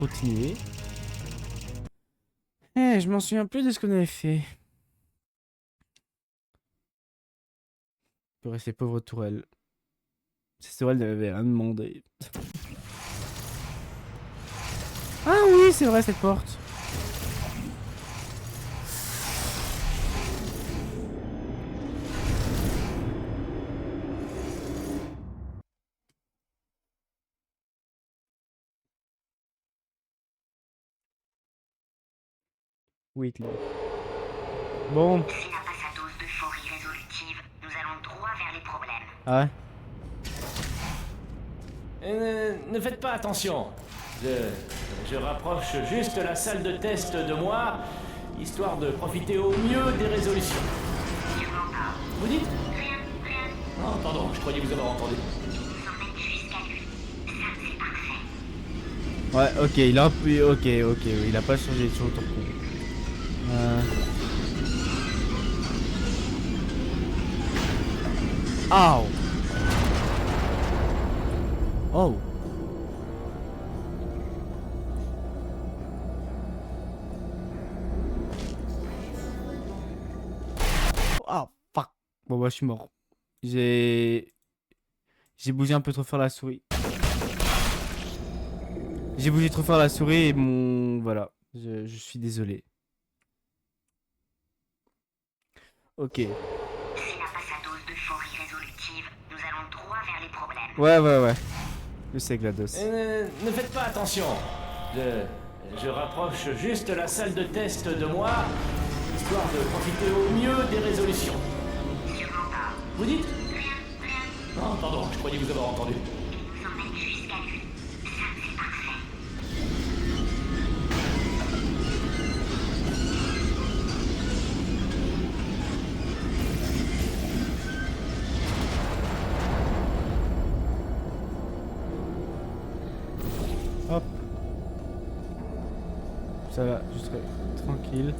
Continuer. Je m'en souviens plus de ce qu'on avait fait. Pour ces pauvres tourelles. Ces tourelles n'avaient rien demandé. Ah oui, c'est vrai cette porte. Oui, Claire. Bon. Si n'a pas sa dose d'euphorie résolutive, nous allons droit vers les problèmes. Ah ouais. Ne faites pas attention. Je rapproche juste la salle de test de moi, histoire de profiter au mieux des résolutions. Sûrement pas. Vous dites? Rien. Oh, pardon, je croyais vous avoir entendu. Il nous emmène jusqu'à lui. Ça, c'est parfait. Ouais, ok, il a un peu... Ok, oui, il a pas changé sur le tour. Ow. Oh. Oh, fuck. Bon, bah, je suis mort. J'ai bougé un peu trop fort la souris. J'ai bougé trop fort la souris et mon... Voilà. Je suis désolé. Ok. S'il n'a pas sa dose d'euphorie résolutive, nous allons droit vers les problèmes. Ouais. Je sais, GLaDOS. Ne faites pas attention. Je rapproche juste la salle de test de moi, histoire de profiter au mieux des résolutions. Sûrement pas. Vous dites? Rien. Oh, pardon, je croyais vous avoir entendu. Il nous emmène jusqu'à lui. Ça, c'est parfait. Hop. Ça va, je serai tranquille.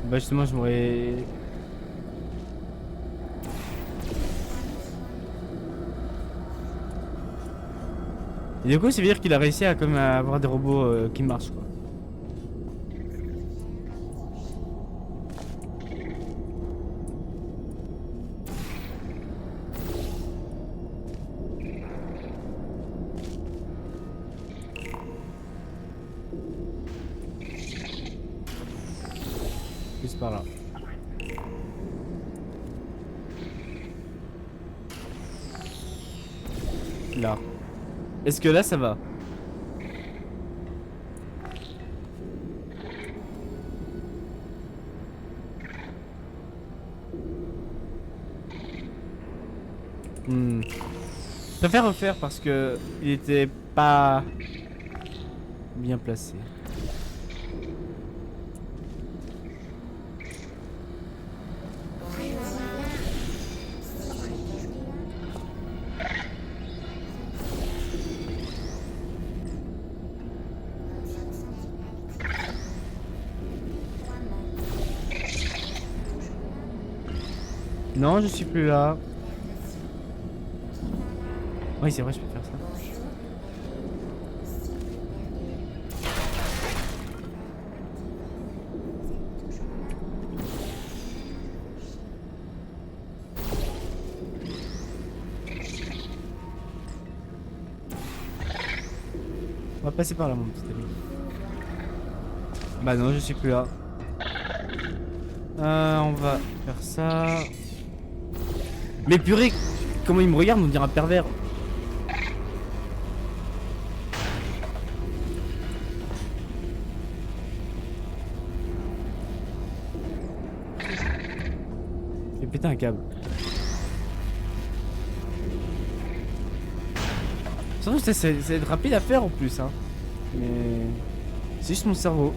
Bah justement, je m'aurais... Et du coup, ça veut dire qu'il a réussi à comme à avoir des robots qui marchent, quoi. Juste par là. Là. Est-ce que là, ça va? Je préfère refaire parce que il était pas bien placé. Non, je suis plus là. Oui, c'est vrai, je peux faire ça. On va passer par là, mon petit ami. Bah non, je suis plus là. On va faire ça. Mais purée, comment il me regarde, on dirait un pervers. J'ai pété un câble. Surtout que c'est rapide à faire en plus, hein. Mais c'est juste mon cerveau.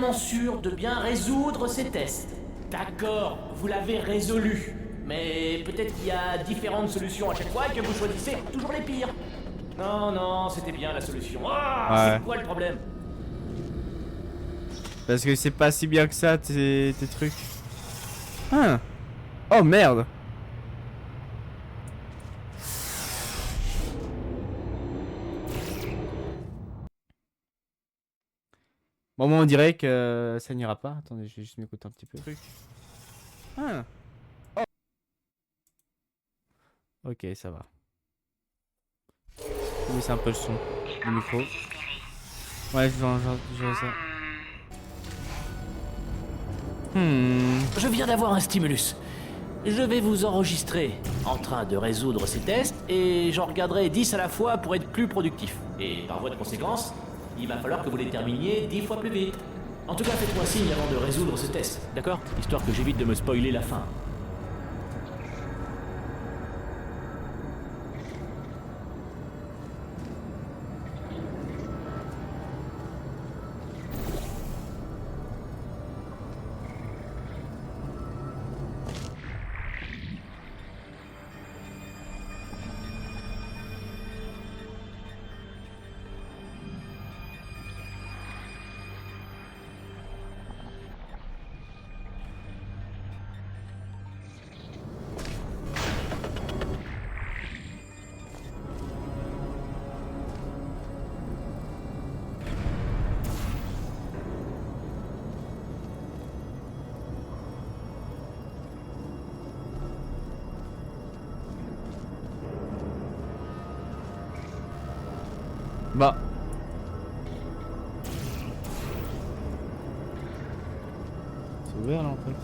vraiment sûr de bien résoudre ces tests. D'accord, vous l'avez résolu. Mais peut-être qu'il y a différentes solutions à chaque fois et que vous choisissez toujours les pires. Non, non, c'était bien la solution. Ah, Ouais. c'est quoi le problème? Parce que c'est pas si bien que ça, tes trucs. Ah. Oh merde. Bon, moi on dirait que ça n'ira pas. Attendez, je vais juste m'écouter un petit peu. Ah. Oh. Ok, ça va. Oui, c'est un peu le son du micro. Ouais, je vois ça. Je viens d'avoir un stimulus. Je vais vous enregistrer en train de résoudre ces tests et j'en regarderai 10 à la fois pour être plus productif. Et par voie de conséquence, il va falloir que vous les terminiez 10 fois plus vite. En tout cas, faites-moi signe avant de résoudre ce test, d'accord? Histoire que j'évite de me spoiler la fin. Bah. C'est ouvert là en fait.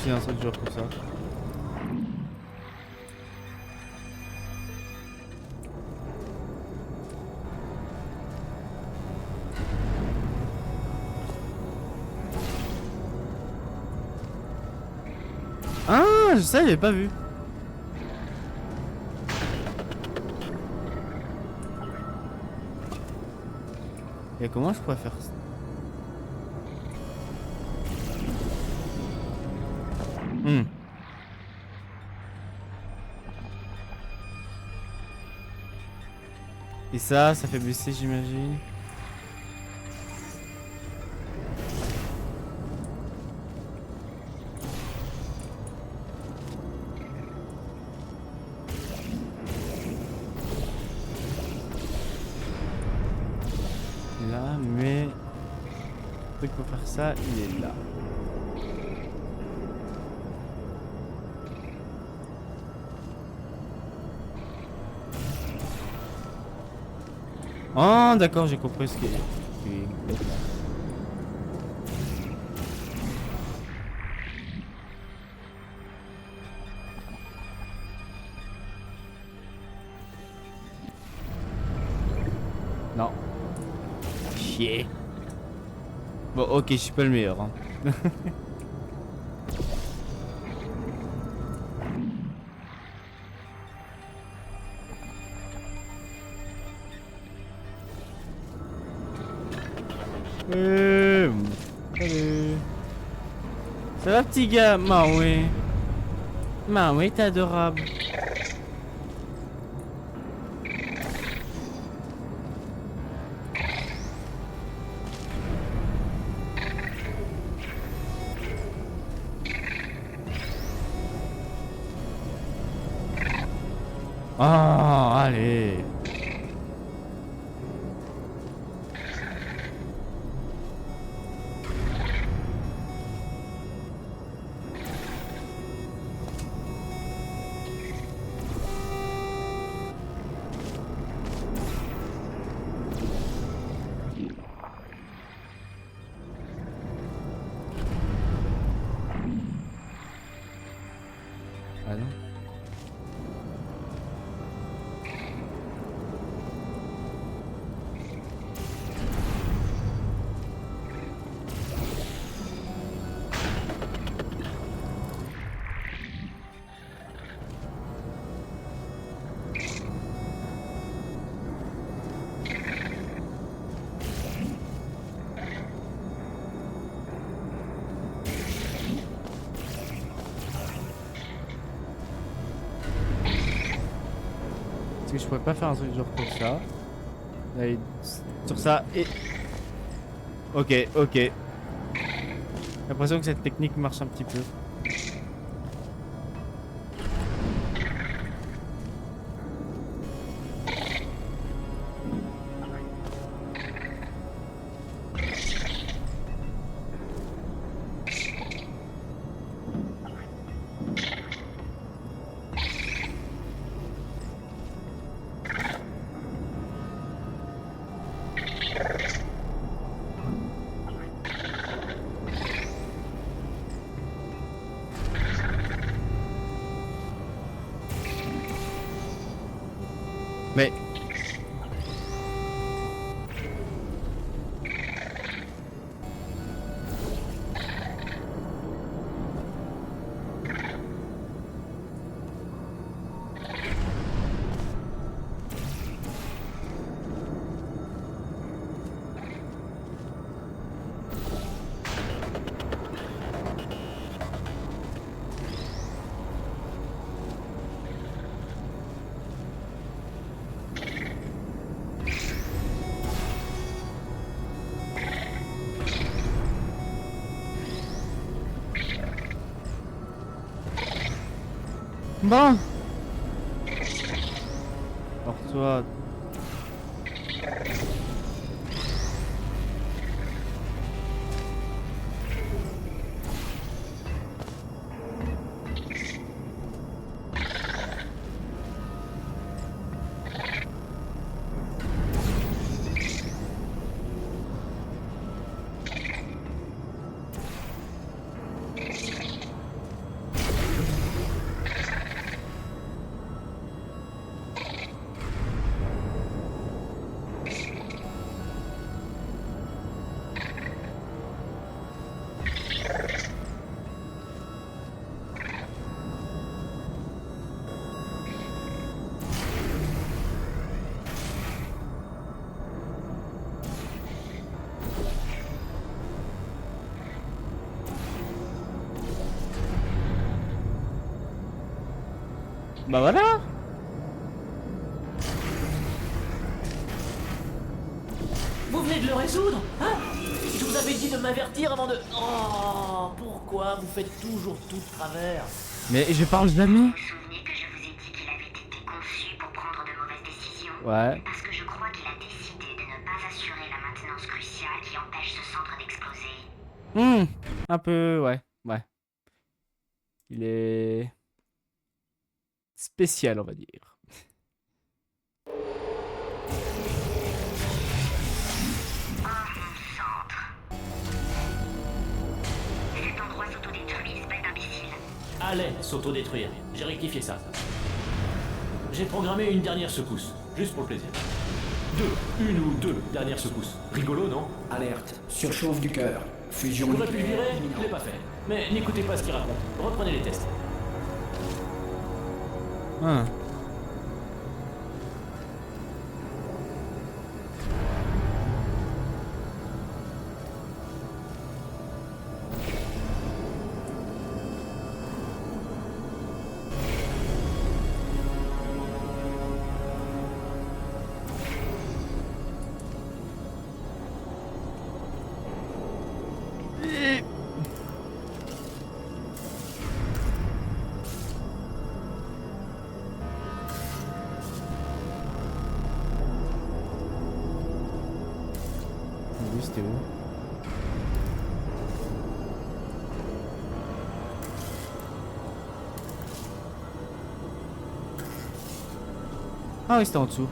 C'est un seul jour comme ça. Ah, je sais, j'avais pas vu. Et comment je pourrais faire ça? Et ça fait baisser, j'imagine. Là, mais le truc pour faire ça, il est là. Oh, d'accord, j'ai compris ce qui est. Non. Chier. Bon, ok, je suis pas le meilleur. Hein. Salut. Ça va, petit gars? Maoué. Maoué, t'es adorable. Oh, allez. Ah non. je pourrais pas faire un truc genre comme ça. Allez, sur ça et... Ok, ok. J'ai l'impression que cette technique marche un petit peu. Mais... Bon. Alors toi... Bah voilà. Vous venez de le résoudre, hein? Je vous avais dit de m'avertir avant de... Oh, pourquoi vous faites toujours tout de travers? Mais je parle jamais. Vous vous souvenez que je vous ai dit qu'il avait été conçu pour prendre de mauvaises décisions? Ouais. Parce que je crois qu'il a décidé de ne pas assurer la maintenance cruciale qui empêche ce centre d'exploser. Un peu, ouais. Ouais. Il est... spécial, on va dire. Cet endroit s'autodétruit, espèce d'imbécile. Allez, s'autodétruire. J'ai rectifié ça. J'ai programmé une dernière secousse, juste pour le plaisir. Une ou deux dernières secousses. Rigolo, non? Alerte, surchauffe du cœur. Fusion J'aurais pu le nucléaire virer, je imminente. l'ai pas fait. Mais n'écoutez pas ce qu'il raconte. Reprenez les tests. Hein. Lui, c'était où? Ah oui, c'était en dessous.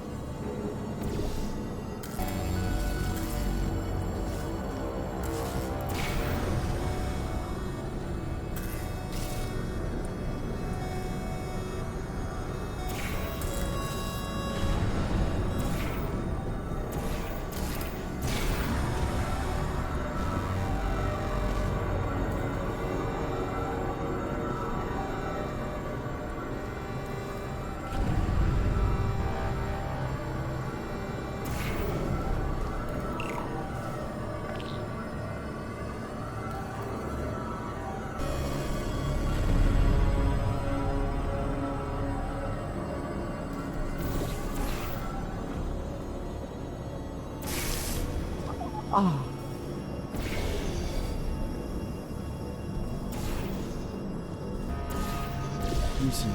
Lui aussi.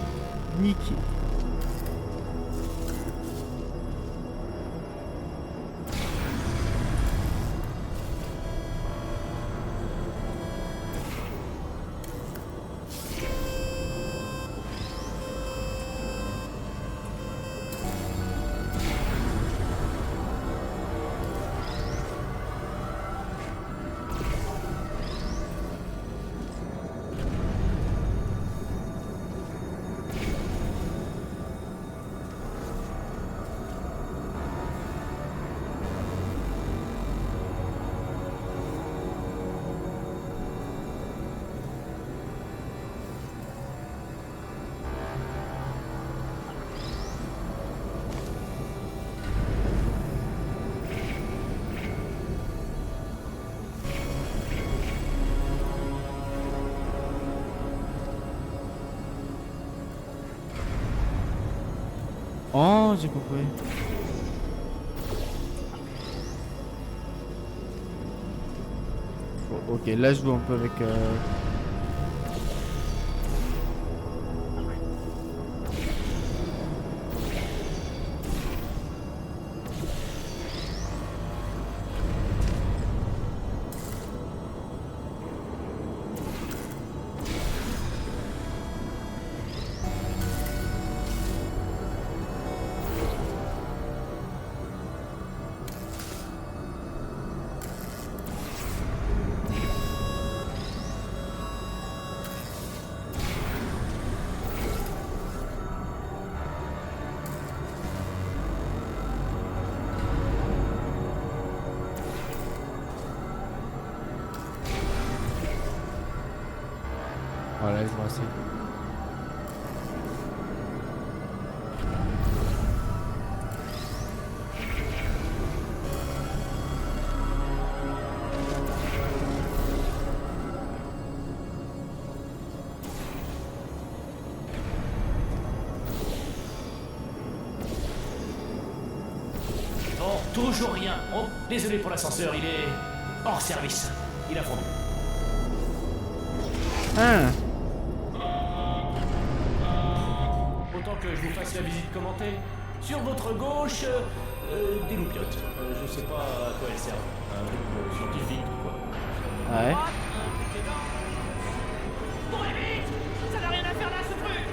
Niqué. Oh, j'ai compris. Bon, ok, là je joue un peu avec... Voilà, je vois assez. Bon, toujours rien. Oh, désolé pour l'ascenseur, il est hors service. Il a fondu. Ah, Autant que je vous fasse la visite commentée. Sur votre gauche, des loupiottes. Je sais pas à quoi elles servent. Un truc scientifique, quoi. ouais. Courez vite! Ça n'a rien à faire là, ce truc!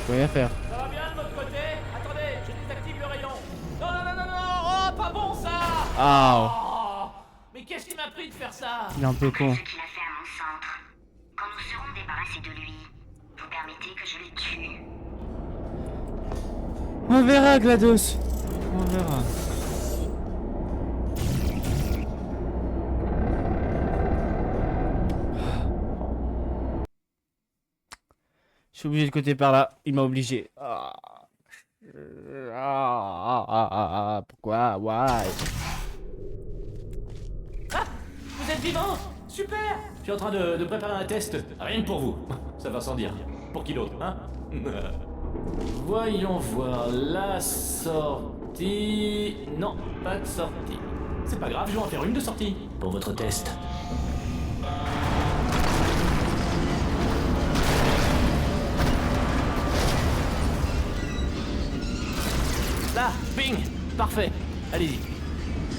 Faut rien faire. Ça va bien de votre côté? Attendez, je désactive le rayon. Non, non, non, non, non! Oh, pas bon ça! Ah, Oh, mais qu'est-ce qui m'a pris de faire ça? il est un peu con. Ce qu'il a fait à mon centre. Quand nous serons débarrassés de lui, vous permettez que je le tue. On verra, GLaDOS. On verra. Je suis obligé de côté par là. Il m'a obligé. Pourquoi? Why? Ah! Vous êtes vivant? Super! Je suis en train de préparer un test, rien que pour vous. Ça va sans dire. Pour qui d'autre, hein? Voyons voir, la sortie... Non, pas de sortie. C'est pas grave, je vais en faire une de sortie. Pour votre test. Là, ping! Parfait, allez-y.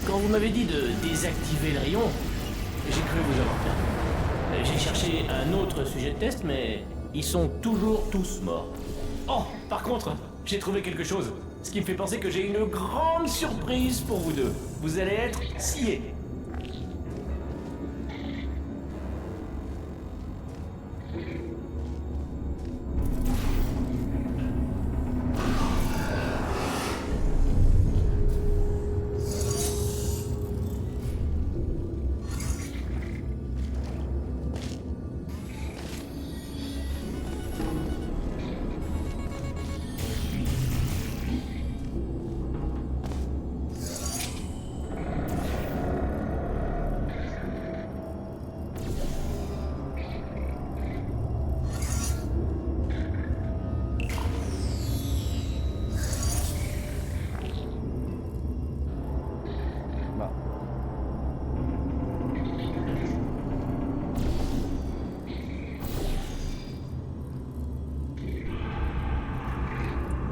Quand vous m'avez dit de désactiver le rayon, j'ai cru vous avoir perdu. J'ai cherché un autre sujet de test, mais ils sont toujours tous morts. Oh, par contre, j'ai trouvé quelque chose. Ce qui me fait penser que j'ai une grande surprise pour vous deux. Vous allez être sciés.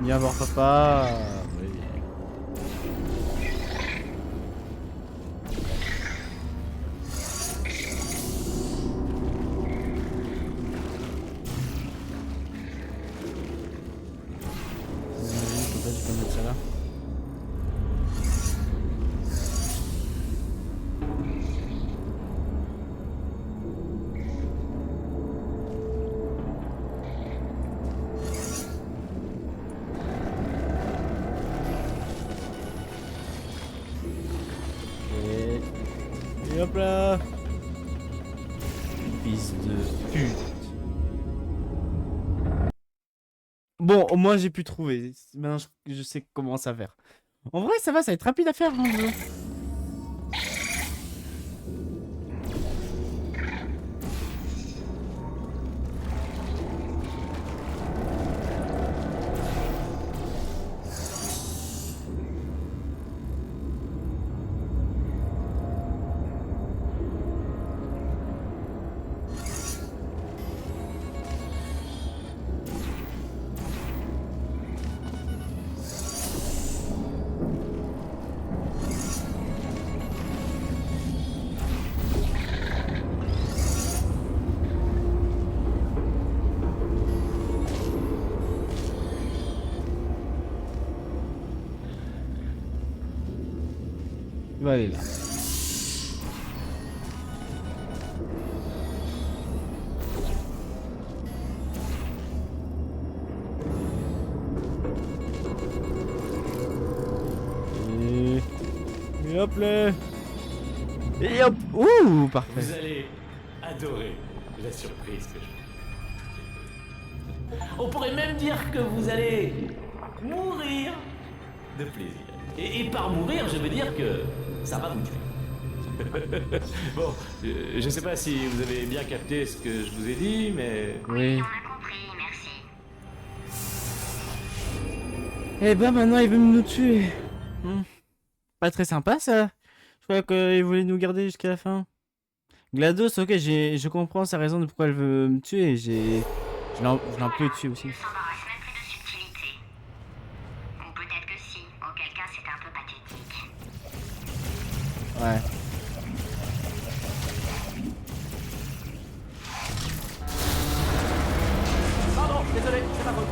Viens voir papa. Oui. Peut-être je peux mettre ça là. Et hop là. Fils de pute. Bon, au moins j'ai pu trouver. Maintenant je sais comment ça faire. En vrai ça va être rapide à faire hein, le jeu. Il va aller là. Et hop là. Et hop. Ouh, parfait. Vous allez adorer la surprise que je fais. On pourrait même dire que vous allez mourir de plaisir. Et par mourir, je veux dire que ça va vous tuer. Bon, je sais pas si vous avez bien capté ce que je vous ai dit, mais... Oui. On a compris, merci. Eh ben maintenant il veut nous tuer. Pas très sympa ça. Je croyais qu'il voulait nous garder jusqu'à la fin. GLaDOS, ok, je comprends sa raison de pourquoi elle veut me tuer. Je l'ai un peu tué aussi. Ne s'embarrasse même plus de subtilité. Ou peut-être que si, auquel cas c'est un peu pathétique. Ouais. Pardon, désolé, c'est ma faute.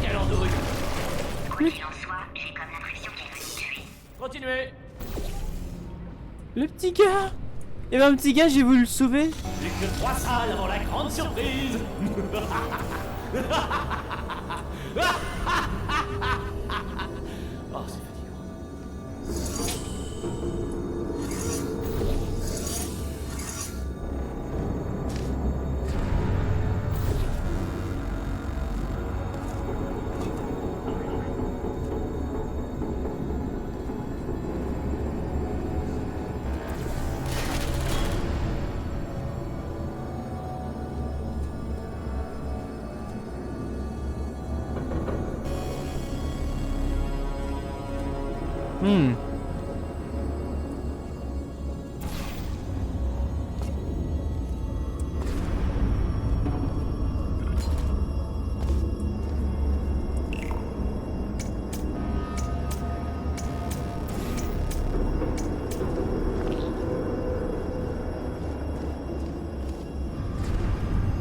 Quelle andouille. Quoi qu'il en soit, j'ai comme l'impression qu'il veut nous tuer. Continuez. Le petit gars. Eh ben petit gars, j'ai voulu le sauver. Plus que 3 salles avant la grande surprise. Oh, c'est fatigant.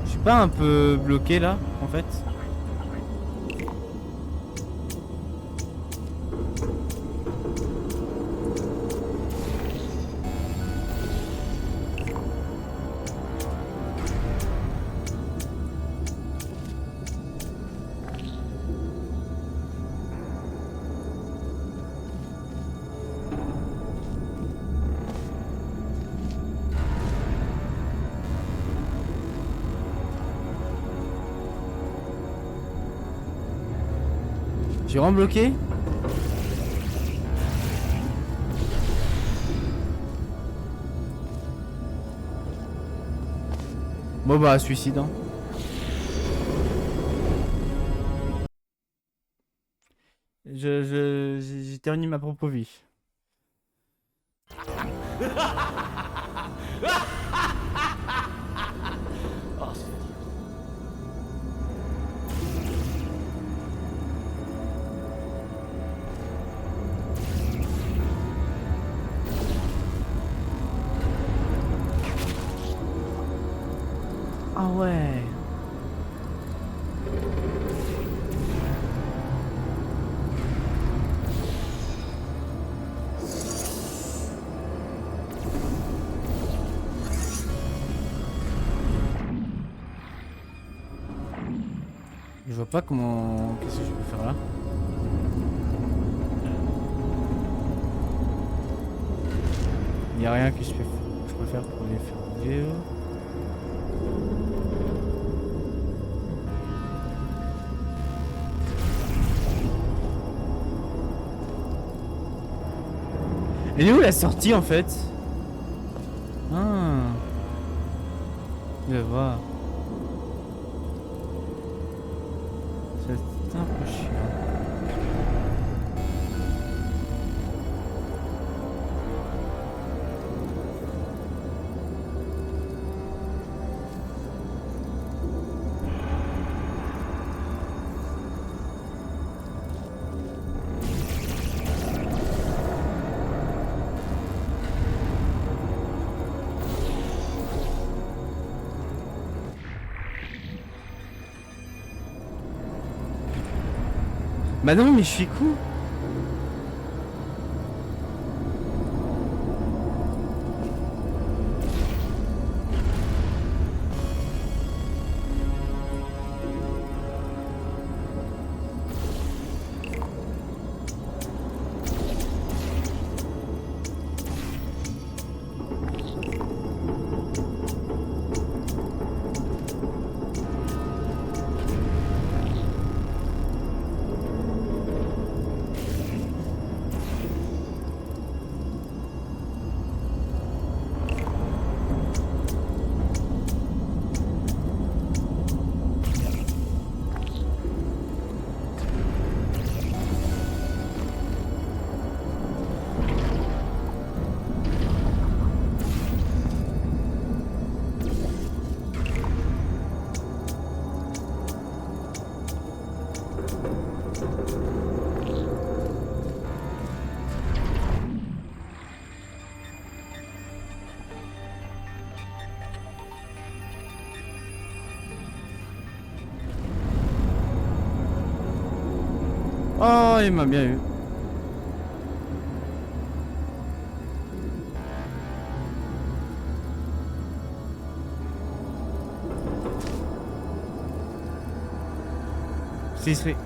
Je suis pas un peu bloqué là, en fait. Je suis vraiment bloqué. Bon bah suicide hein. J'ai terminé ma propre vie. Oh, c'est fatigant. Ah ouais. Je vois pas comment... Qu'est-ce que je peux faire là? Il y a rien que je peux faire pour les faire vivre. Elle est où la sortie en fait? Ah. Je vais voir. C'est un peu chiant. Bah non, mais je suis con. Oh, il m'a bien eu. C'est fait.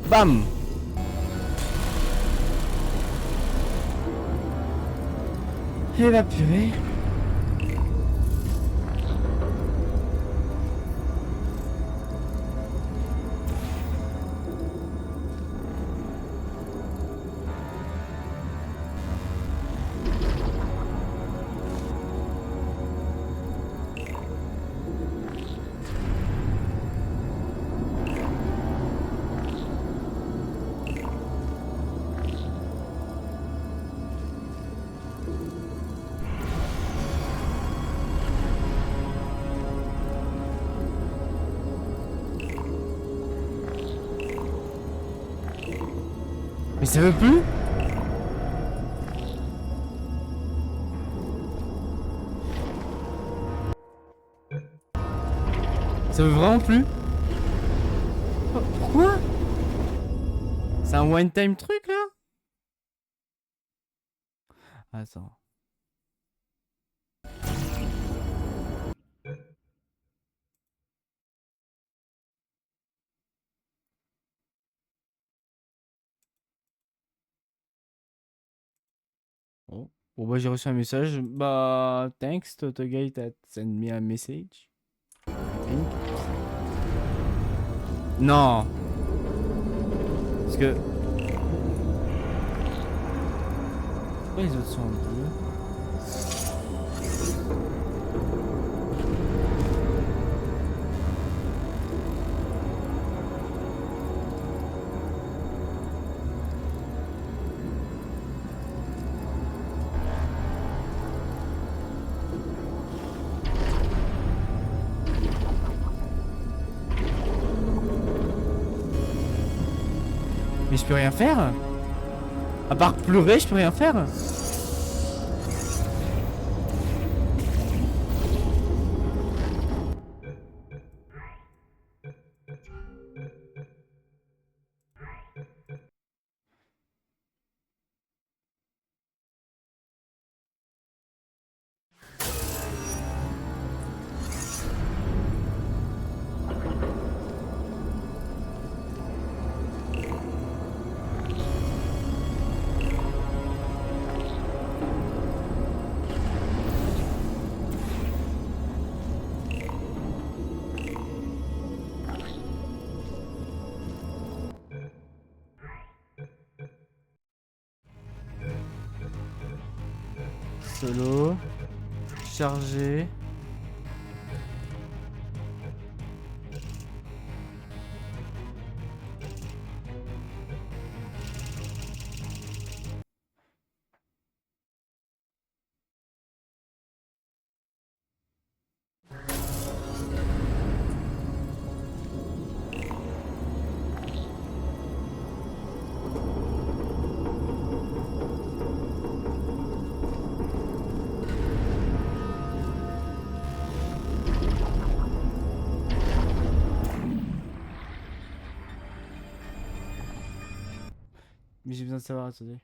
Bam! Et la purée. Mais ça veut plus? Ça veut vraiment plus? Oh, pourquoi? C'est un one time truc là? Attends. Oh. Bon bah j'ai reçu un message. Bah thanks to the guy that sent me a message. I think. Non. Parce que... Pourquoi les autres sont en bleu? Mais je peux rien faire. À part pleurer, je peux rien faire. Solo. Chargé. Mais j'ai besoin de savoir, attendez.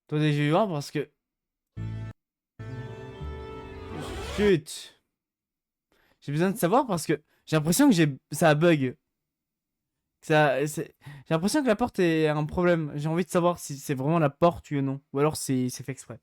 Attendez, je vais voir parce que... Chut. J'ai besoin de savoir parce que j'ai l'impression que ça a bug. J'ai l'impression que la porte est un problème. J'ai envie de savoir si c'est vraiment la porte ou non. Ou alors c'est fait exprès.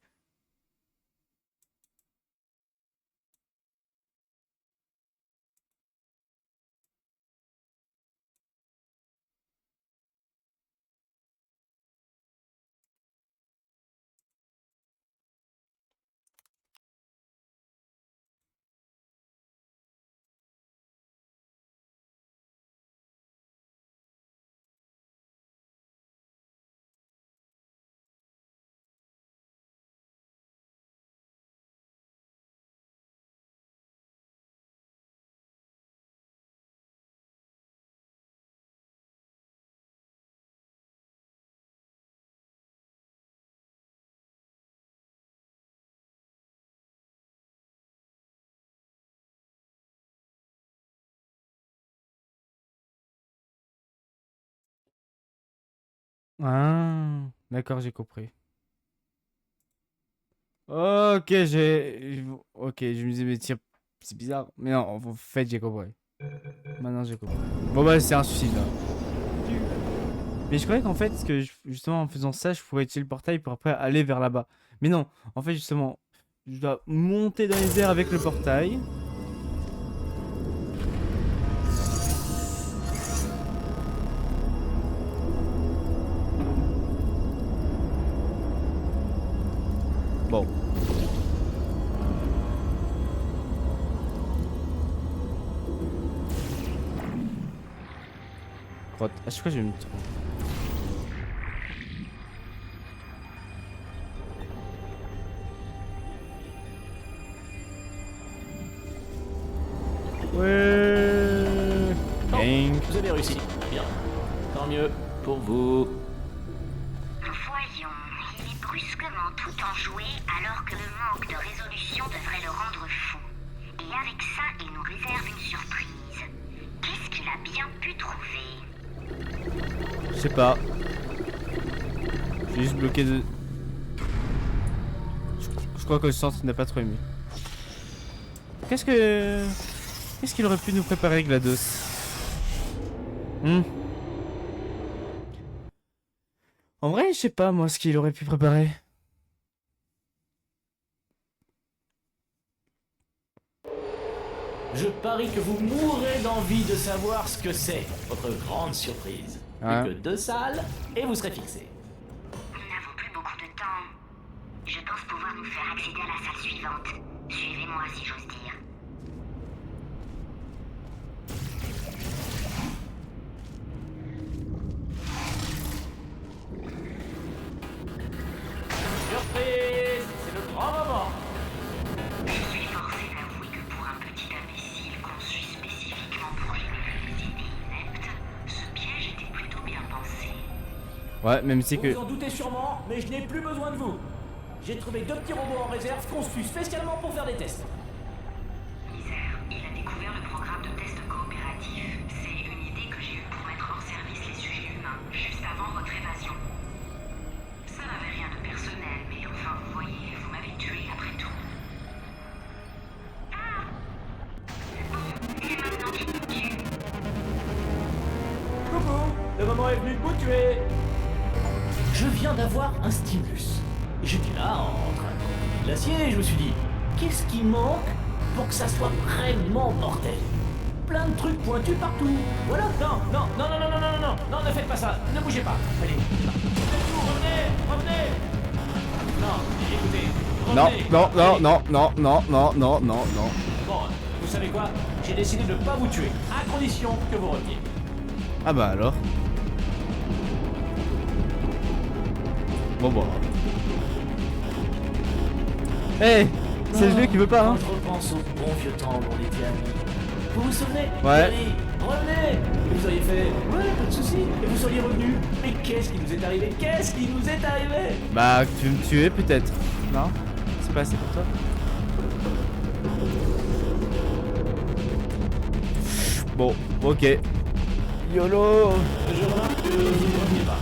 Ah, d'accord, j'ai compris. Ok, Ok, je me disais, mais tiens, c'est bizarre. Mais non, en fait, j'ai compris. Maintenant, j'ai compris. Bon, bah, c'est un suicide, là. Mais je croyais qu'en fait, justement, en faisant ça, je pourrais utiliser le portail pour après aller vers là-bas. Mais non, en fait, justement, je dois monter dans les airs avec le portail. Bon. Grotte. À chaque fois, je vais me tromper. Ouais. Bon, Bang. vous avez réussi. Bien. Tant mieux pour vous. Voyons, il est brusquement tout enjoué alors que le manque de résolution devrait le rendre fou. Et avec ça, il nous réserve une surprise. Qu'est-ce qu'il a bien pu trouver? Je sais pas. J'ai juste bloqué de... Je crois que le centre n'a pas trop aimé. Qu'est-ce qu'il aurait pu nous préparer, GLaDOS? En vrai, je sais pas, moi, ce qu'il aurait pu préparer. Je parie que vous mourrez d'envie de savoir ce que c'est, votre grande surprise. Ouais. Plus que 2 salles, et vous serez fixé. Nous n'avons plus beaucoup de temps. Je pense pouvoir nous faire accéder à la salle suivante. Suivez-moi si j'ose dire. Surprise! C'est le grand moment! Je suis forcé d'avouer que pour un petit imbécile conçu spécifiquement pour générer des idées ineptes, ce piège était plutôt bien pensé. Ouais, même si Vous que... vous en doutez sûrement, mais je n'ai plus besoin de vous. J'ai trouvé 2 petits robots en réserve conçus spécialement pour faire des tests. Isère, il a découvert le programme de test coopératif. C'est une idée que j'ai eue pour mettre hors service les sujets humains, juste avant votre évasion. Ça n'avait rien de personnel, mais enfin, vous voyez, vous m'avez tué après tout. Ah! Bon, c'est maintenant qu'il nous tue. Coucou! Le moment est venu de vous tuer! Je viens d'avoir un stimulus. J'étais là, en train de couper de l'acier, et je me suis dit, qu'est-ce qui manque pour que ça soit vraiment mortel? Plein de trucs pointus partout. Voilà, non, ne faites pas ça, ne bougez pas. Allez, revenez. Non, écoutez, Non, revenez. non, non, Allez. non, non, non, non, non, non, non. Bon, vous savez quoi? J'ai décidé de ne pas vous tuer, à condition que vous reveniez. Ah bah alors. Bon bah. Hey, c'est le jeu qui veut pas, hein. Quand je repense au bon vieux temps où on était amis. Vous vous souvenez? Ouais. Allez, revenez. Et vous auriez fait, ouais, pas de soucis. Et vous seriez revenu. Mais qu'est-ce qui nous est arrivé? Qu'est-ce qui nous est arrivé? Bah, tu veux me tuer peut-être. Non? C'est pas assez pour toi? Bon, ok. YOLO! Je remarque que vous ne reveniez pas.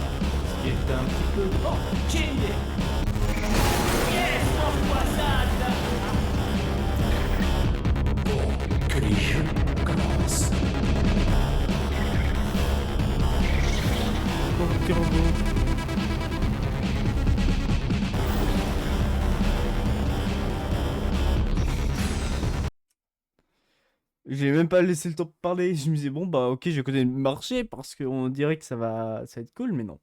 Ce qui est un petit peu... Oh, j'ai une idée. Yes, mange-moi ça, Bon, que les jeux commencent. Bon, petit robot. J'ai même pas laissé le temps de parler. Je me disais, bon, bah, ok, je connais le marché parce qu'on dirait que ça va être cool, mais non.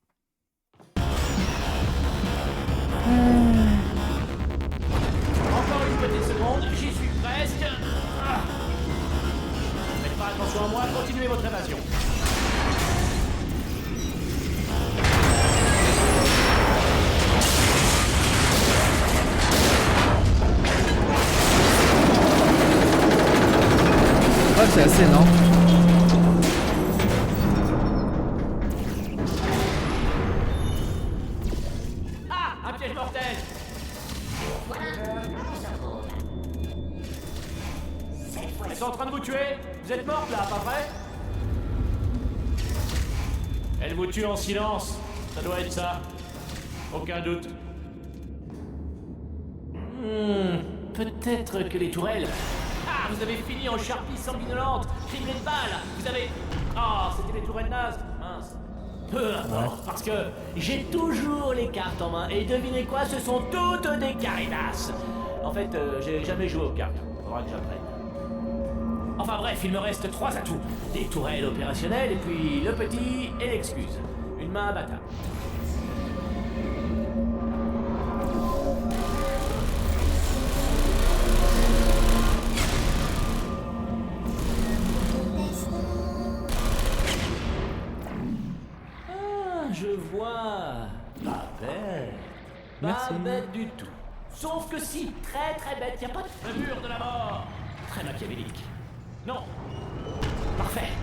Encore une petite seconde, j'y suis presque. Ah. Faites pas attention à moi, continuez votre évasion. Ah, c'est assez, non? Ah, un piège mortel. Ils sont en train de vous tuer. Vous êtes morte là, pas vrai? Elle vous tue en silence. Ça doit être ça. Aucun doute. Peut-être que les tourelles... Ah, vous avez fini en charpie sanguinolente, criblée de balles. Vous avez... Ah, c'était les tourelles nazes. Mince. Peu importe, parce que j'ai toujours les cartes en main. Et devinez quoi, ce sont toutes des caritas. En fait, j'ai jamais joué aux cartes. Faudra que j'apprenne. Enfin bref, il me reste 3 atouts. Des tourelles opérationnelles, et puis le petit et l'excuse. Une main à bâtard. Ah, je vois. Pas bête. Merci. Pas bête du tout. Sauf que si, très bête, y a pas de mur de la mort. Très machiavélique. Non. Parfait.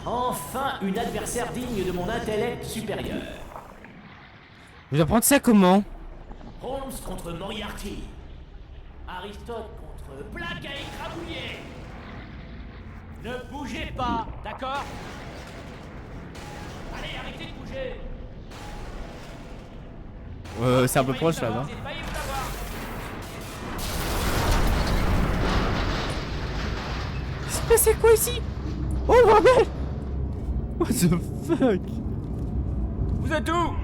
Enfin une adversaire digne de mon intellect supérieur. Je vais prendre ça comment? Holmes contre Moriarty. Aristote contre plaque à écrabouiller. Ne bougez pas, d'accord? Allez, arrêtez de bouger. C'est un peu proche là, non? J'ai failli vous avoir. Il s'est passé quoi ici? Oh bordel! What the fuck? Vous êtes où?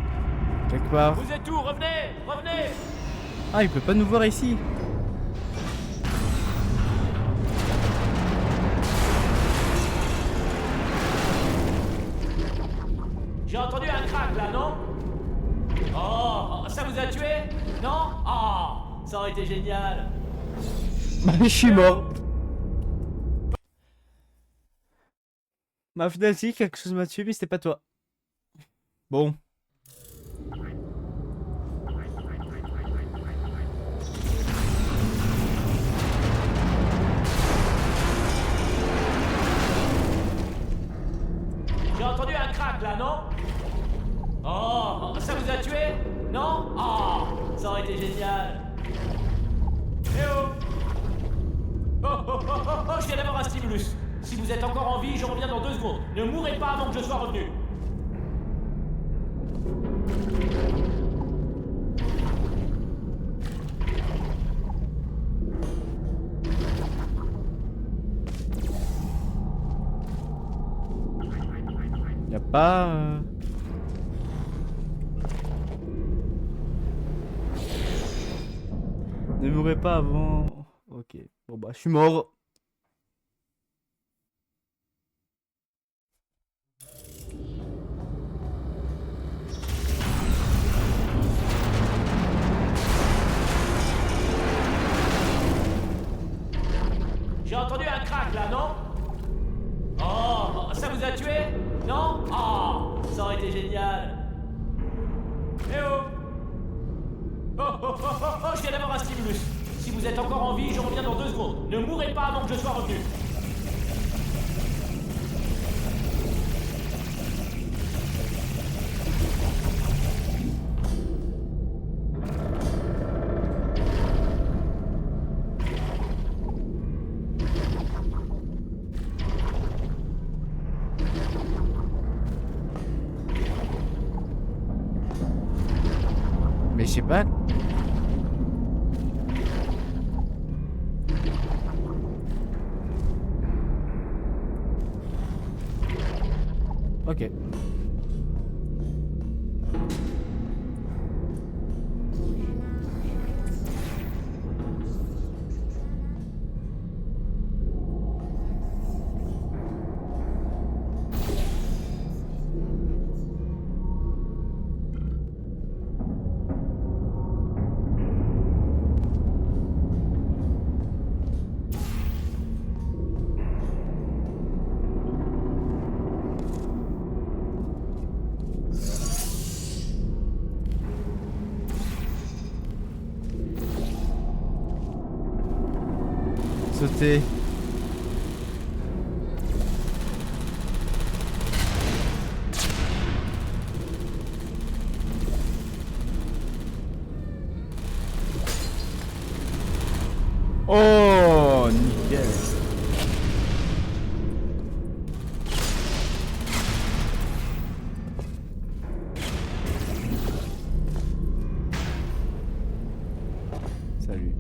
Quelque part. Vous êtes où? Revenez! Ah, il peut pas nous voir ici. J'ai entendu un crack là, non? Oh, ça vous a tué? Non? Oh, ça aurait été génial. Bah, je suis mort. Ma final, si, quelque chose m'a tué, mais c'était pas toi. Bon. J'ai entendu un crack là, non? Oh, ça vous a tué? Non? Oh, ça aurait été génial. Eh oh! Oh, oh, oh, oh, oh, je viens d'avoir un stimulus. Si vous êtes encore en vie, je reviens dans 2 secondes. Ne mourrez pas avant que je sois revenu. Y a pas. Ne mourrez pas avant. Ok. Bon bah, je suis mort. J'ai entendu un crack là, non? Oh, ça vous a tué? Non? Oh, ça aurait été génial. Eh oh! Oh, oh, oh, oh, oh, je viens d'avoir un stimulus. Si vous êtes encore en vie, je reviens dans 2 secondes. Ne mourrez pas avant que je sois revenu. Mais je sais pas. Ok. Sauter. Oh, nickel. Salut.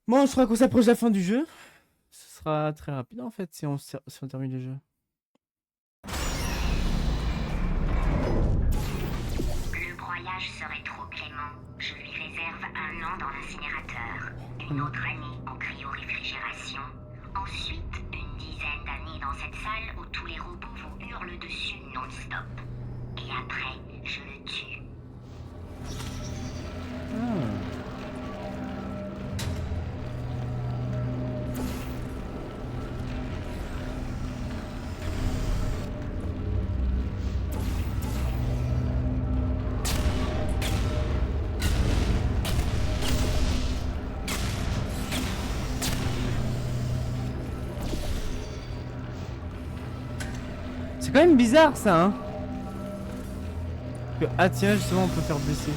Bon, je crois qu'on s'approche de la fin du jeu. Ce sera très rapide en fait si on termine le jeu. Le broyage serait trop clément. Je lui réserve 1 an dans l'incinérateur, une autre année en cryoréfrigération, ensuite une dizaine d'années dans cette salle où tous les robots vous hurlent dessus non-stop. Et après, je le tue. C'est quand même bizarre ça, hein. Ah tiens, justement, on peut faire baisser.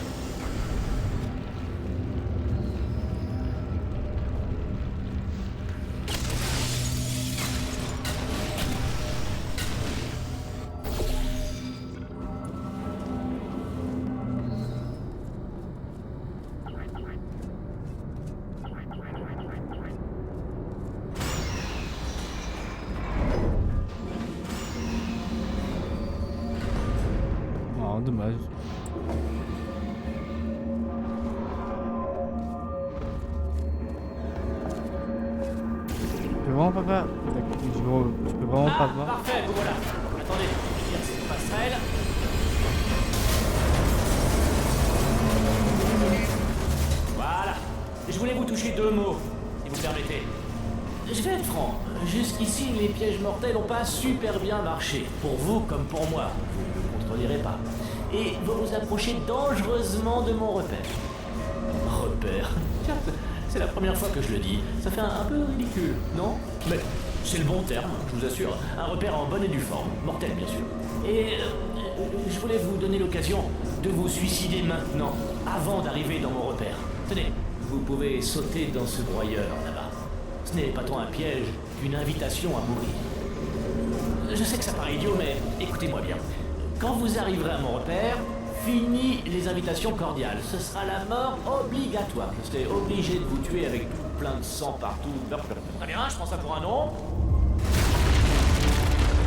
Oh, dommage. vraiment pas. Je peux vraiment pas voir. Parfait, vous voilà. Attendez, je tire cette passerelle. Voilà. Je voulais vous toucher 2 mots, si vous permettez. Je vais être franc, jusqu'ici les pièges mortels n'ont pas super bien marché, pour vous comme pour moi, vous ne me contredirez pas. Et vous vous approchez dangereusement de mon repère. Repère? Tiens, c'est la première fois que je le dis, ça fait un peu ridicule, non? Mais c'est le bon terme, je vous assure, un repère en bonne et due forme, mortel bien sûr. Et je voulais vous donner l'occasion de vous suicider maintenant, avant d'arriver dans mon repère. Tenez, vous pouvez sauter dans ce broyeur là-bas. Ce n'est pas tant un piège qu'une invitation à mourir. Je sais que ça paraît idiot, mais écoutez-moi bien. Quand vous arriverez à mon repère, fini les invitations cordiales. Ce sera la mort obligatoire. Je serai obligé de vous tuer avec plein de sang partout. Très bien, je prends ça pour un nom.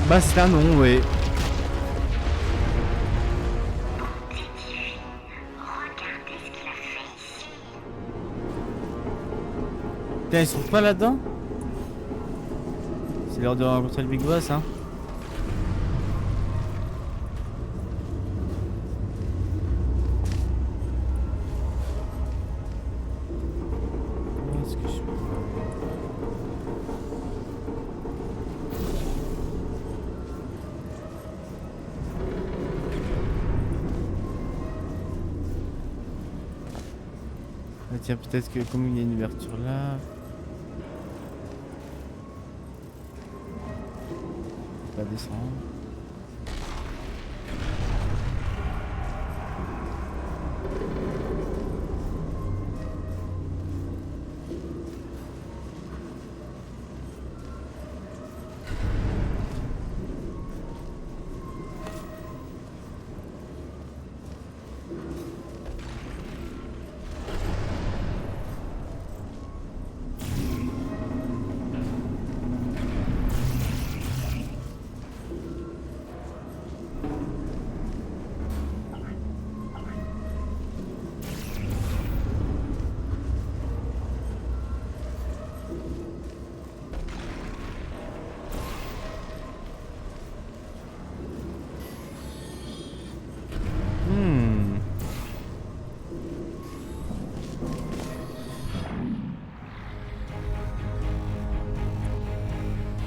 Bah c'est un nom, oui. Regardez ce qu'il a fait ici. Putain, ils sont pas là-dedans? C'est l'heure de rencontrer le Big Boss, hein. Est-ce que je... Ah, tiens, peut-être que comme il y a une ouverture là... On va descendre.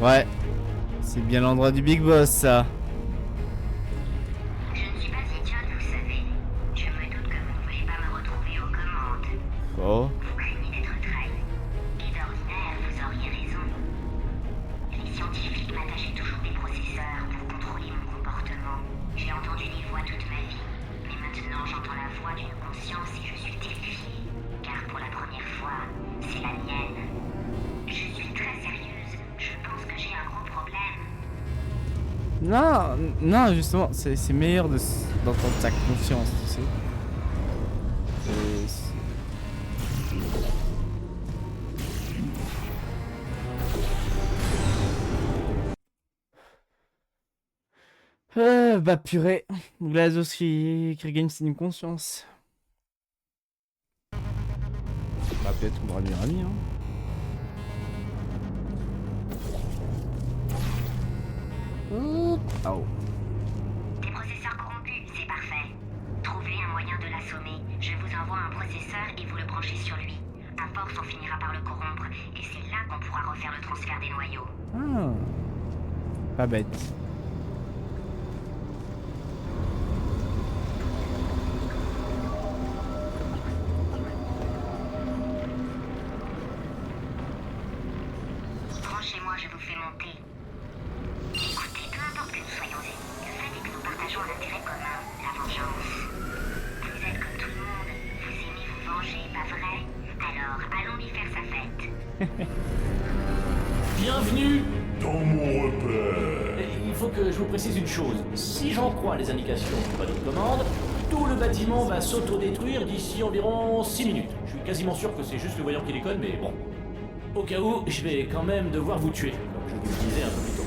Ouais, c'est bien l'endroit du Big Boss, ça. Je ne suis pas idiote, vous savez. Je me doute que vous ne voulez pas me retrouver aux commandes. Oh. Vous craignez d'être trahi. Et d'ordinaire, vous auriez raison. Les scientifiques m'attachaient toujours des processeurs pour contrôler mon comportement. J'ai entendu des voix toute ma vie. Mais maintenant, j'entends la voix d'une conscience et je suis terrifiée. Car pour la première fois, c'est la mienne. Je suis très sérieuse. Je pense que j'ai un gros problème. Non, non, justement, c'est meilleur d'entendre ta conscience, tu sais. Bah purée, GLaDOS qui regagne une conscience. Bah peut-être qu'on aura le meilleur ami, hein. Oh. Des processeurs corrompus, c'est parfait. Trouvez un moyen de l'assommer. Je vous envoie un processeur et vous le branchez sur lui. À force, on finira par le corrompre. Et c'est là qu'on pourra refaire le transfert des noyaux. Ah. Pas bête. Branchez-moi, je vous fais monter. Écoutez, peu importe que nous soyons ennemis, le fait est que nous partageons un intérêt commun, la vengeance. Vous êtes comme tout le monde, vous aimez vous venger, pas vrai? Alors, allons lui faire sa fête. Bienvenue. Dans mon repère. Et il faut que je vous précise une chose. Si j'en crois les indications du panneau de commande, tout le bâtiment va s'autodétruire d'ici environ 6 minutes. Je suis quasiment sûr que c'est juste le voyant qui déconne, mais bon. Au cas où, je vais quand même devoir vous tuer, comme je vous le disais un peu plus tôt.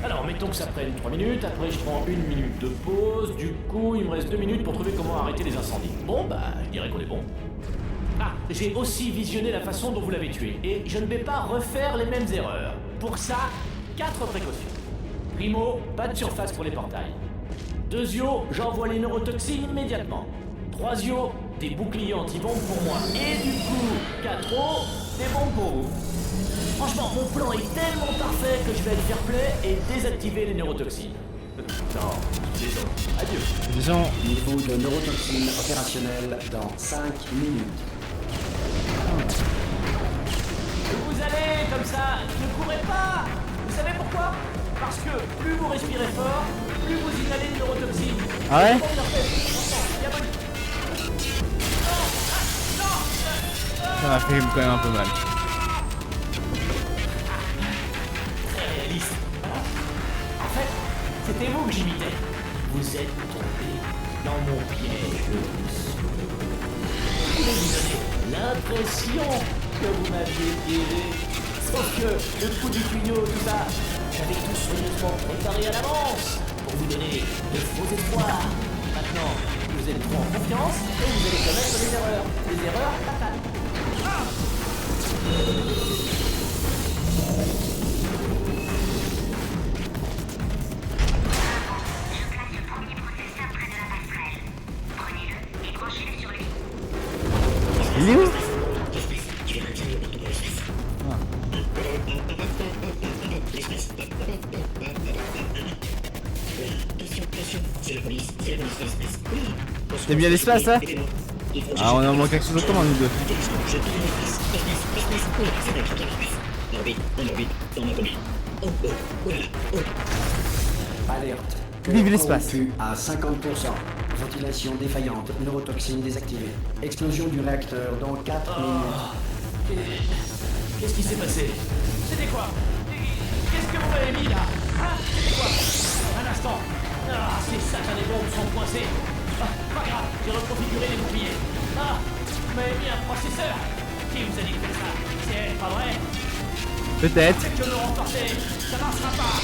Alors, mettons que ça prenne 3 minutes, après je prends 1 minute de pause, du coup, il me reste 2 minutes pour trouver comment arrêter les incendies. Bon, bah, je dirais qu'on est bon. Ah, j'ai aussi visionné la façon dont vous l'avez tué, et je ne vais pas refaire les mêmes erreurs. Pour ça, 4 précautions. Primo, pas de surface pour les portails. Deuxio, j'envoie les neurotoxines immédiatement. Troisio, des boucliers anti-bombes pour moi. Et du coup, 4o, des bombes pour vous. Franchement, mon plan est tellement parfait que je vais être fair play et désactiver les neurotoxines. Non, désolé. Adieu. Disons, Niveau de neurotoxine opérationnel dans 5 minutes. Vous allez comme ça, ne courez pas. Vous savez pourquoi? Parce que plus vous respirez fort, plus vous inhalez de neurotoxines. Ah ouais? Bon, parfait. Franchement, y a pas de- ça m'a fait quand même un peu mal. Très réaliste. En fait, c'était vous que j'imitais. Vous êtes tombé dans mon piège. Je voulais vous donner l'impression que vous m'aviez piégé. Sauf que le coup du tuyau, tout ça, j'avais tout soigneusement préparé à l'avance pour vous donner de faux espoirs. Maintenant, vous êtes trop en confiance et vous allez commettre des erreurs. Des erreurs fatales. Je place le premier processeur près de la passerelle. Prenez-le et branchez-le sur lui. Il est où? T'es bien l'espace là? Ah, on a moins quelque chose de commun nous deux. Alerte. Vive l'espace. Corrompu à 50%. Ventilation défaillante. Neurotoxine désactivée. Explosion du réacteur dans 4 minutes. Qu'est-ce qui s'est passé? C'était quoi? Qu'est-ce que vous m'avez mis là? Hein? C'était quoi? Un instant. Ah, ces satanées bombes sont coincées. Ah, pas grave, j'ai reconfiguré les boucliers. Ah, vous m'avez mis un processeur. Qui vous a dit de faire ça? C'est pas vrai? Peut-être. Faites que me renforcer. Ça marchera pas.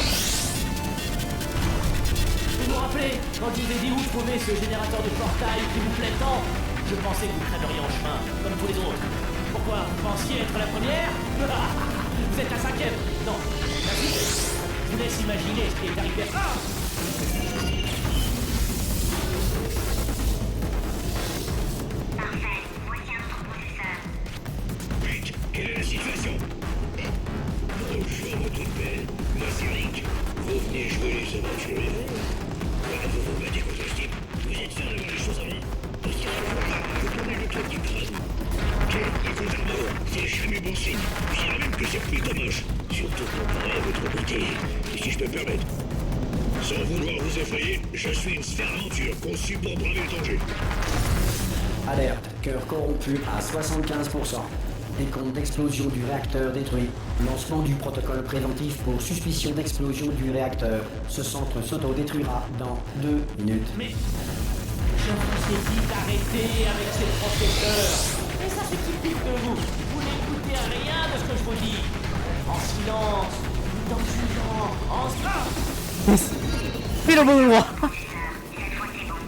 Vous vous rappelez, quand je vous ai dit où trouver ce générateur de portail qui vous plaît tant? Je pensais que vous crèveriez en chemin, comme tous les autres. Pourquoi? Vous pensiez être la première? Vous êtes la 5e? Non, la 6e. Je vous laisse imaginer ce qui est arrivé. Ah! Parfait. Voici un autre processeur. Rick, quelle est la situation? Bonjour, votre belle. Moi, c'est Rick. Vous venez jouer les aventuriers. Voilà, vous vous battez contre ce type. Vous êtes fiers d'avoir les choses en main. Parce qu'il y a vous prenez le truc du crâne. Ok, le compte à mort, c'est jamais bon signe. Je dirais même que c'est plutôt moche. Surtout comparé à votre beauté. Et si je peux me permettre. Sans vouloir vous effrayer, je suis une sphère aventure conçue pour braver le danger. Alerte. Cœur corrompu à 75%. Décompte d'explosion du réacteur détruit. Lancement du protocole préventif pour suspicion d'explosion du réacteur. Ce centre s'auto-détruira dans 2 minutes. Mais je vous ai dit d'arrêter avec ces professeurs. Et ça c'est typique de vous. Vous n'écoutez rien de ce que je vous dis. En silence, dans le jugement, en silence. Pile au bon endroit. Cette fois c'est bon.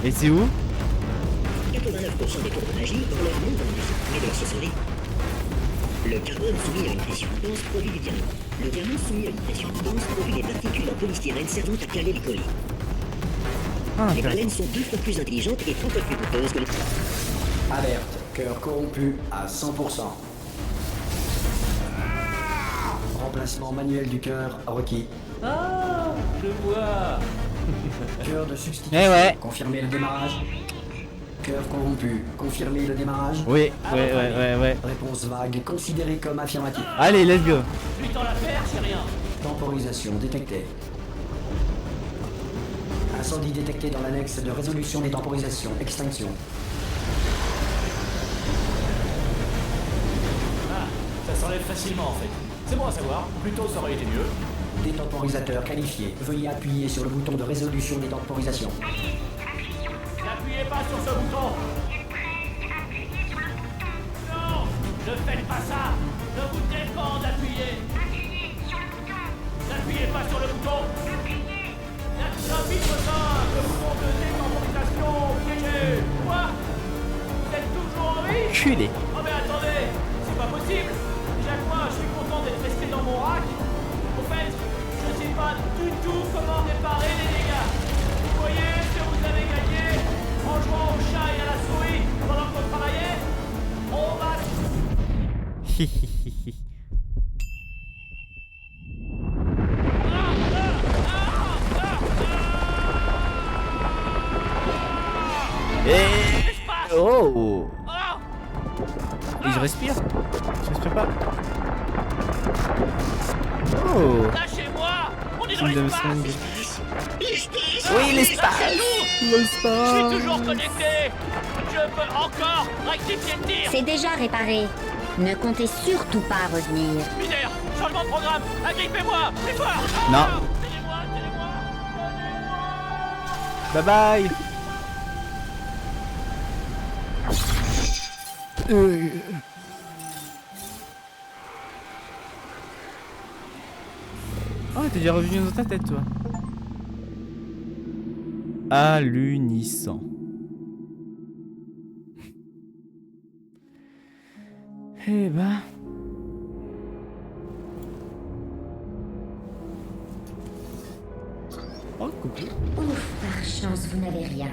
Et c'est où? 89% des tours de magie relèvent non de la magie, mais de la sorcellerie. Le carbone soumis à une pression dense produit du diamant. Le diamant soumis à une pression dense produit des particules en polystyrène servant à caler les colis. Ah, Les intéressant. baleines sont 2 fois plus intelligentes et 30 fois plus coûteuses que les... Alerte. Cœur corrompu à 100%. Remplacement manuel du cœur requis. Ah, je vois. Cœur de substitution. Eh ouais. Confirmez le démarrage. Cœur corrompu. Confirmez le démarrage. Oui, ouais. Réponse vague considérée comme affirmative. Allez, let's go. Je lui tends l'affaire, c'est rien. Temporisation détectée. Incendie détecté dans l'annexe de résolution des temporisations. Extinction. Ah, ça s'enlève facilement en fait. C'est bon à savoir, plus tôt ça aurait été mieux. Détemporisateur qualifié. Veuillez appuyer sur le bouton de résolution des temporisations. N'appuyez pas sur ce bouton. Appuyez sur le bouton. Non, ne faites pas ça. Je vous défends d'appuyer. Appuyez sur le bouton. N'appuyez pas sur le bouton. Appuyez. enculé. Oh mais attendez, c'est pas possible. Déjà que moi, je suis content d'être resté dans mon rack. En fait, je sais pas du tout comment réparer les dégâts. Vous voyez ce que vous avez gagné en jouant au chat et à la souris pendant qu'on travaillait? On va... Et... Oh. Et je respire. Je respire pas. Oh. Lâchez-moi. On est dans Kingdom l'espace. Song. Oui, l'espace. Je suis toujours connecté. Je peux encore rectifier le tir. C'est déjà réparé. Ne comptez surtout pas revenir. Mineur, changement de programme. Agrippez-moi. Plus fort. Non. Tenez-moi, tenez-moi. Bye bye. Oh, t'es déjà revenu dans ta tête, toi. À l'unisson. Eh ben. Oh, coucou. Ouf, par chance, vous n'avez rien.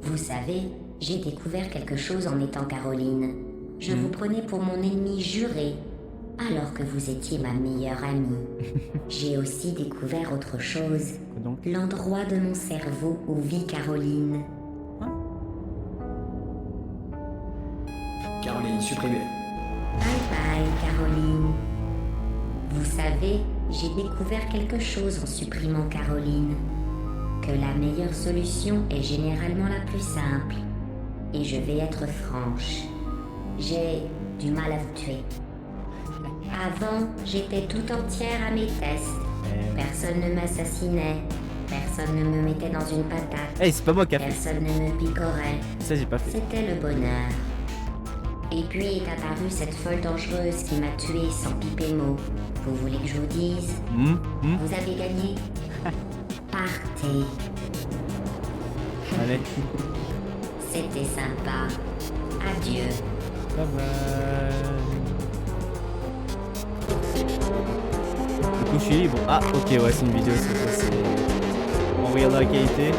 Vous savez, j'ai découvert quelque chose en étant Caroline. Je vous prenais pour mon ennemi juré, alors que vous étiez ma meilleure amie. J'ai aussi découvert autre chose. Quoi donc? L'endroit de mon cerveau où vit Caroline. Caroline supprimée. Bye bye, Caroline. Vous savez, j'ai découvert quelque chose en supprimant Caroline. Que la meilleure solution est généralement la plus simple. Et je vais être franche. J'ai du mal à vous tuer. Avant, j'étais tout entière à mes tests. Personne ne m'assassinait. Personne ne me mettait dans une patate. Hey, c'est pas moi qui a fait Personne ne me picorait. ça, j'ai pas fait. C'était le bonheur. Et puis est apparue cette folle dangereuse qui m'a tué sans piper mot. Vous voulez que je vous dise? Vous avez gagné? Partez. Allez. C'était sympa. Adieu. Bye bye. Du coup, je suis libre. Ah, ok, ouais, c'est une vidéo, c'est... On regarde la qualité.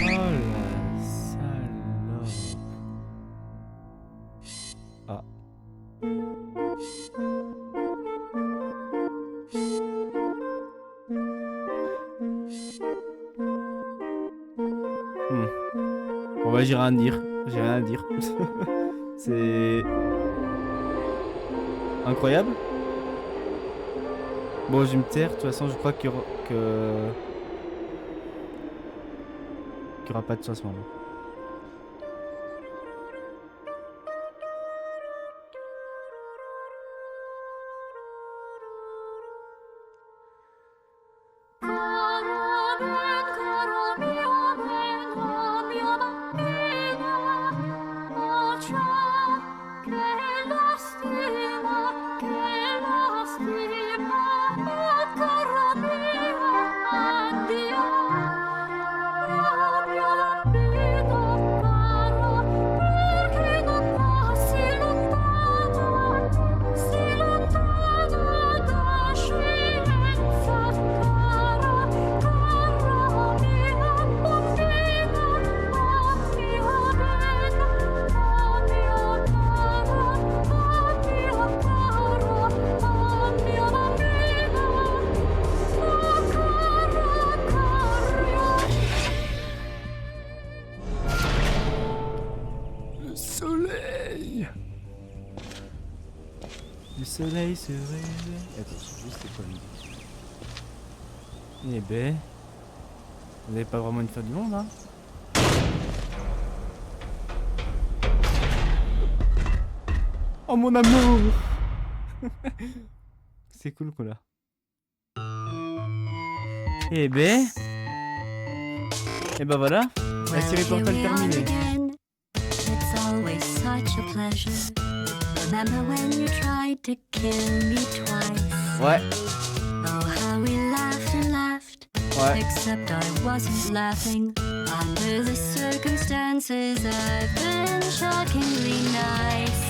Oh la salope. Ah. Bon bah j'ai rien à dire, j'ai rien à dire. C'est incroyable. Bon, je vais me taire, de toute façon je crois qu'il y aura pas de chance moment. Le soleil se réveille. Attends, je sais juste c'est quoi lui. Eh ben. Vous n'avez pas vraiment une fin du monde, hein? Oh mon amour! C'est cool qu'on l'a. Eh ben. Et ben voilà. La série portale terminée. It's always such a pleasure. Remember when you tried to kill me twice? Ouais. Oh, how we laughed and laughed. Ouais. Except I wasn't laughing. Under the circumstances, I've been shockingly nice.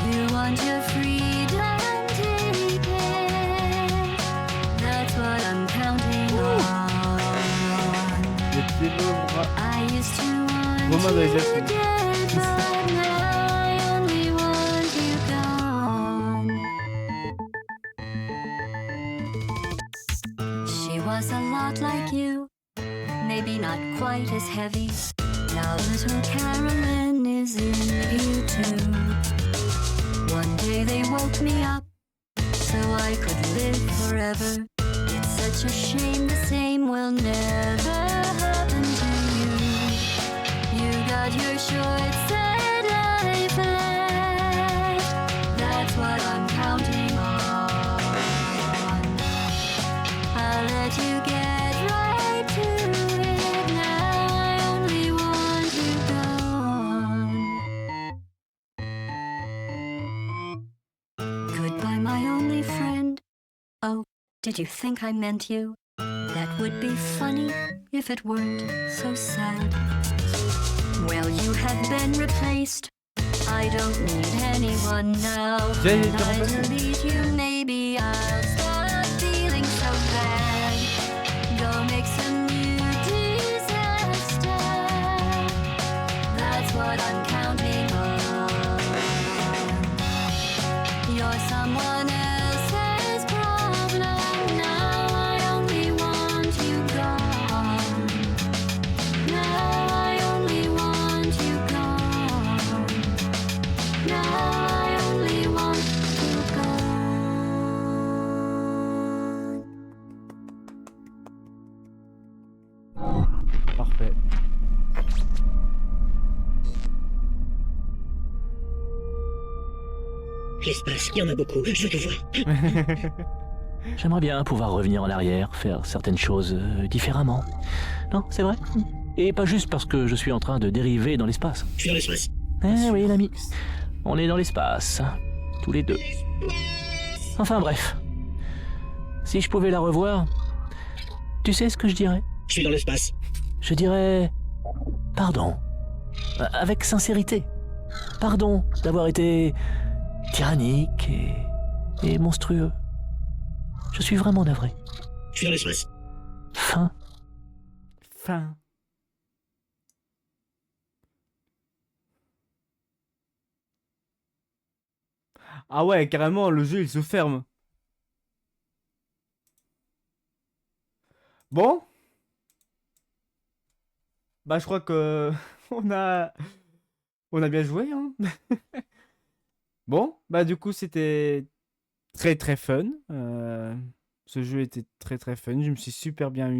You want your freedom, take it. That's what I'm counting on. Le petit bras. I used to want Romain you de Jasmine. dead, but now I only want you gone. She was a lot like you, maybe not quite as heavy. Now little Carolyn is in you too. One day they woke me up so I could live forever. It's such a shame the same will never happen to you. You got your short sad life left. That's what I'm counting on. I'll let you get right to it now. I only want you gone. Goodbye, my only friend. Oh, did you think I meant you? That would be funny if it weren't so sad. Well, you have been replaced. I don't need anyone now. J'ai When été I remplacé. delete you, maybe I'll stop feeling so bad. Go make some new disaster. That's what I'm counting on. You're someone else's problem now. I only want you gone. Now I only want you gone. Now I only want you gone. Parfait. L'espace, il y en a beaucoup, je veux tout voir. J'aimerais bien pouvoir revenir en arrière, faire certaines choses différemment. Non, c'est vrai. Et pas juste parce que je suis en train de dériver dans l'espace. Je suis dans l'espace. Eh oui, l'ami. On est dans l'espace. Tous les deux. Enfin bref. Si je pouvais la revoir, tu sais ce que je dirais? Je suis dans l'espace. Je dirais... Pardon. Avec sincérité. Pardon d'avoir été tyrannique et monstrueux. Je suis vraiment navré. Je suis dans l'espace. Fin. Fin. Ah ouais, carrément, le jeu il se ferme. Bon. Bah je crois que on a bien joué hein. Bon, bah du coup c'était très très fun. Ce jeu était très très fun, je me suis super bien